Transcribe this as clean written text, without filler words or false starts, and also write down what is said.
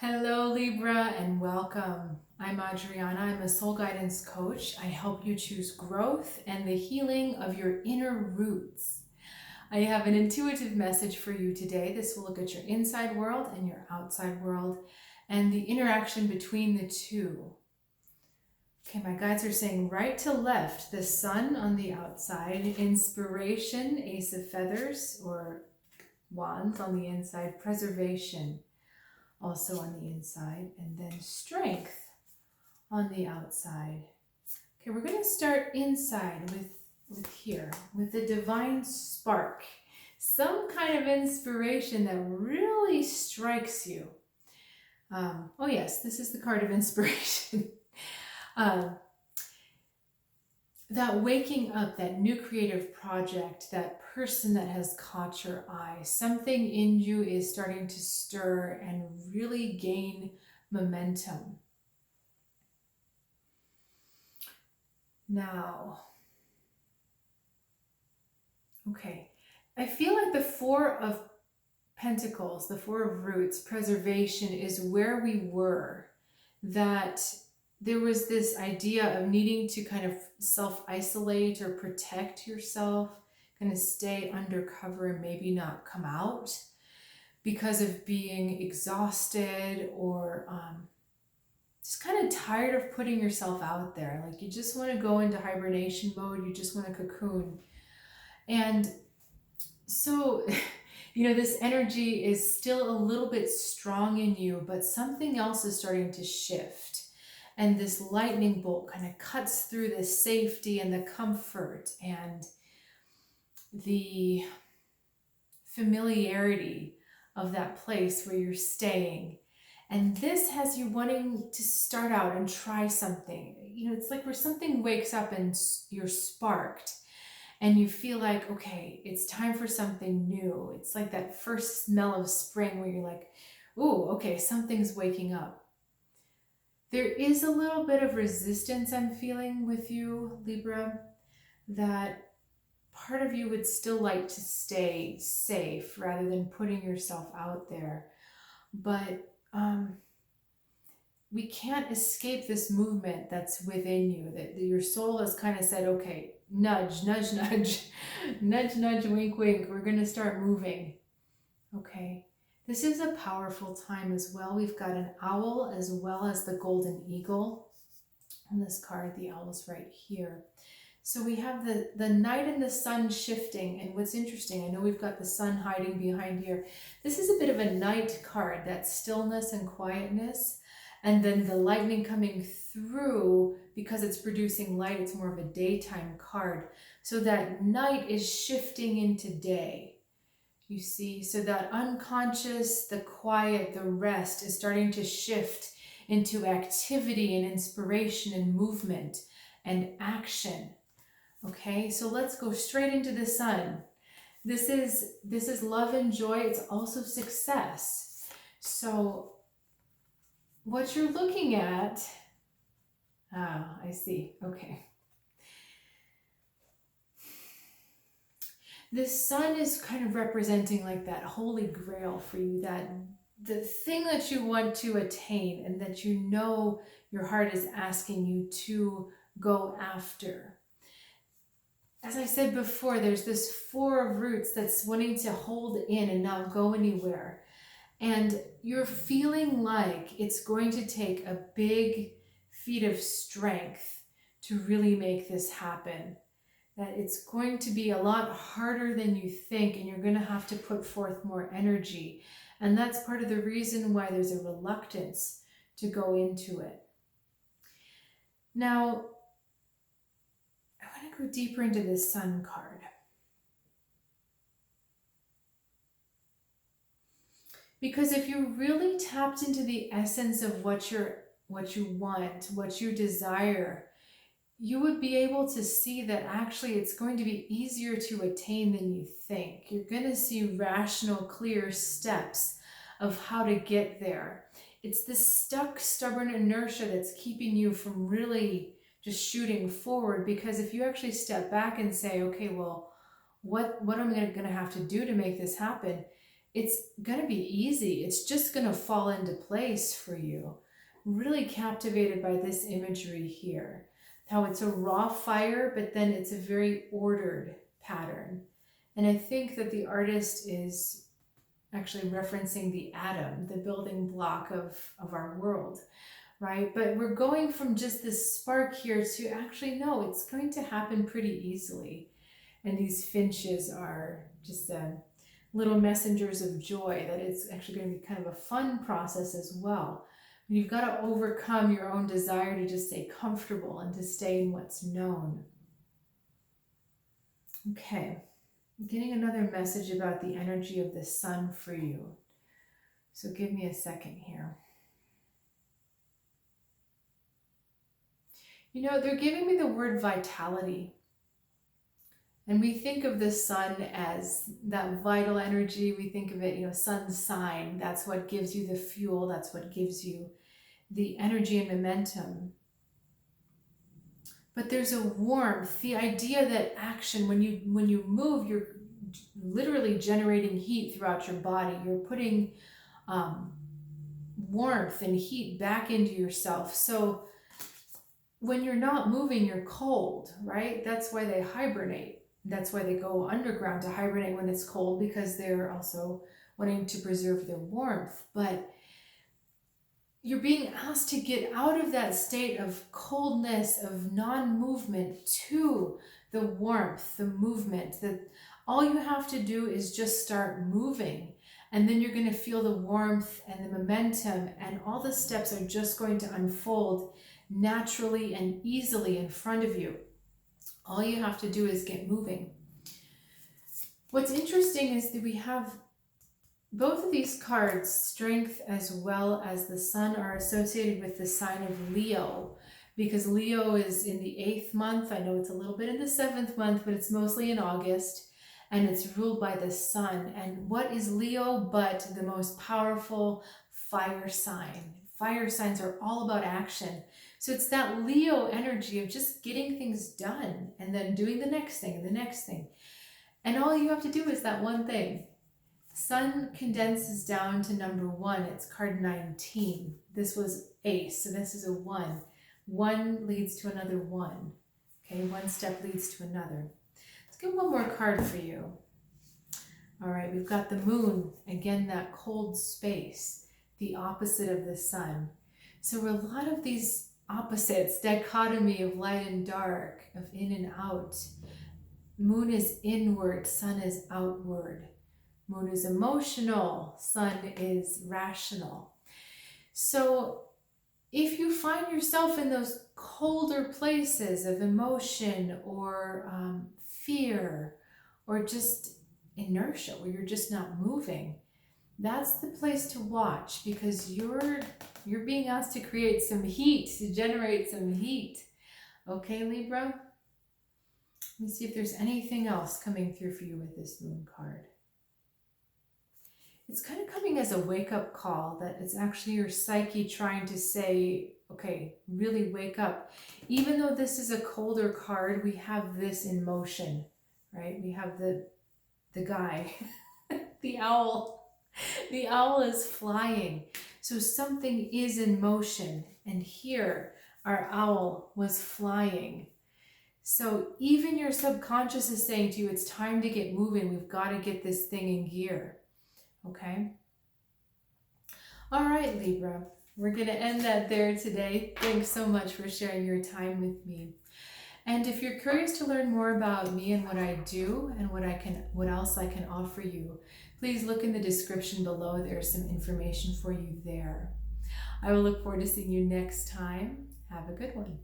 Hello Libra and welcome. I'm Adriana. I'm a soul guidance coach. I help you choose growth and the healing of your inner roots. I have an intuitive message for you today. This will look at your inside world and your outside world and the interaction between the two. Okay, my guides are saying right to left, the sun on the outside, inspiration, ace of feathers or wands on the inside, preservation also on the inside, and then strength on the outside. Okay, we're going to start inside with here, with the divine spark. Some kind of inspiration that really strikes you. Oh yes, this is the card of inspiration. That waking up, that new creative project, that person that has caught your eye, something in you is starting to stir and really gain momentum. Now, okay, I feel like the Four of Pentacles, the Four of Roots, preservation is where we were, that there was this idea of needing to kind of self-isolate or protect yourself, kind of stay undercover and maybe not come out because of being exhausted or just kind of tired of putting yourself out there. Like you just want to go into hibernation mode, you just want to cocoon. And so, this energy is still a little bit strong in you, but something else is starting to shift. And this lightning bolt kind of cuts through the safety and the comfort and the familiarity of that place where you're staying. And this has you wanting to start out and try something. It's like where something wakes up and you're sparked and you feel like, okay, it's time for something new. It's like that first smell of spring where you're like, ooh, okay, something's waking up. There is a little bit of resistance I'm feeling with you, Libra, that part of you would still like to stay safe rather than putting yourself out there. But we can't escape this movement that's within you, that your soul has kind of said, okay, nudge, nudge, nudge, nudge, nudge, wink, wink, we're going to start moving. Okay. This is a powerful time as well. We've got an owl as well as the golden eagle on this card. The owl is right here. So we have the night and the sun shifting. And what's interesting, I know we've got the sun hiding behind here. This is a bit of a night card, that stillness and quietness. And then the lightning coming through, because it's producing light, it's more of a daytime card. So that night is shifting into day. You see, so that unconscious, the quiet, the rest is starting to shift into activity and inspiration and movement and action. Okay, so let's go straight into the sun. This is love and joy. It's also success. So what you're looking at, I see. Okay. The sun is kind of representing like that holy grail for you, that the thing that you want to attain and that your heart is asking you to go after. As I said before, there's this Four of Roots that's wanting to hold in and not go anywhere. And you're feeling like it's going to take a big feat of strength to really make this happen. That it's going to be a lot harder than you think, and you're going to have to put forth more energy. And that's part of the reason why there's a reluctance to go into it. Now, I want to go deeper into this sun card. Because if you really tapped into the essence of what you want, what you desire, you would be able to see that actually it's going to be easier to attain than you think. You're going to see rational, clear steps of how to get there. It's this stuck, stubborn inertia that's keeping you from really just shooting forward, because if you actually step back and say, okay, well, what am I going to have to do to make this happen? it's going to be easy. It's just going to fall into place for you. Really captivated by this imagery here. How it's a raw fire, but then it's a very ordered pattern. And I think that the artist is actually referencing the atom, the building block of our world, right? But we're going from just this spark here to actually, no, it's going to happen pretty easily. And these finches are just little messengers of joy, that it's actually going to be kind of a fun process as well. You've got to overcome your own desire to just stay comfortable and to stay in what's known. Okay, I'm getting another message about the energy of the sun for you. So give me a second here. You know, they're giving me the word vitality. And we think of the sun as that vital energy. We think of it, you know, sun's sign. That's what gives you the fuel. That's what gives you the energy and momentum. But there's a warmth, the idea that action, when you move, you're literally generating heat throughout your body. You're putting warmth and heat back into yourself. So when you're not moving, you're cold, right? That's why they hibernate. That's why they go underground to hibernate when it's cold, because they're also wanting to preserve their warmth. But you're being asked to get out of that state of coldness, of non-movement, to the warmth, the movement. That all you have to do is just start moving. And then you're going to feel the warmth and the momentum, and all the steps are just going to unfold naturally and easily in front of you. All you have to do is get moving. What's interesting is that we have both of these cards, strength as well as the sun, are associated with the sign of Leo, because Leo is in the 8th month. I know it's a little bit in the 7th month, but it's mostly in August, and it's ruled by the sun. And what is Leo but the most powerful fire sign? Fire signs are all about action. So it's that Leo energy of just getting things done and then doing the next thing and the next thing. And all you have to do is that one thing. Sun condenses down to number 1. It's card 19. This was ace, so this is a 1. 1 leads to another 1. Okay, one step leads to another. Let's get one more card for you. All right, we've got the moon. Again, that cold space, the opposite of the sun. So a lot of these opposites, dichotomy of light and dark, of in and out. Moon is inward, sun is outward. Moon is emotional, sun is rational. So if you find yourself in those colder places of emotion or fear or just inertia, where you're just not moving, that's the place to watch, because you're being asked to create some heat, to generate some heat. Okay, Libra? Let me see if there's anything else coming through for you with this moon card. It's kind of coming as a wake-up call, that it's actually your psyche trying to say, okay, really wake up. Even though this is a colder card, we have this in motion, right? We have the guy, the owl. The owl is flying. So something is in motion. And here, our owl was flying. So even your subconscious is saying to you, it's time to get moving. We've got to get this thing in gear. Okay? All right, Libra. We're going to end that there today. Thanks so much for sharing your time with me. And if you're curious to learn more about me and what I do and what else I can offer you, please look in the description below. There's some information for you there. I will look forward to seeing you next time. Have a good one.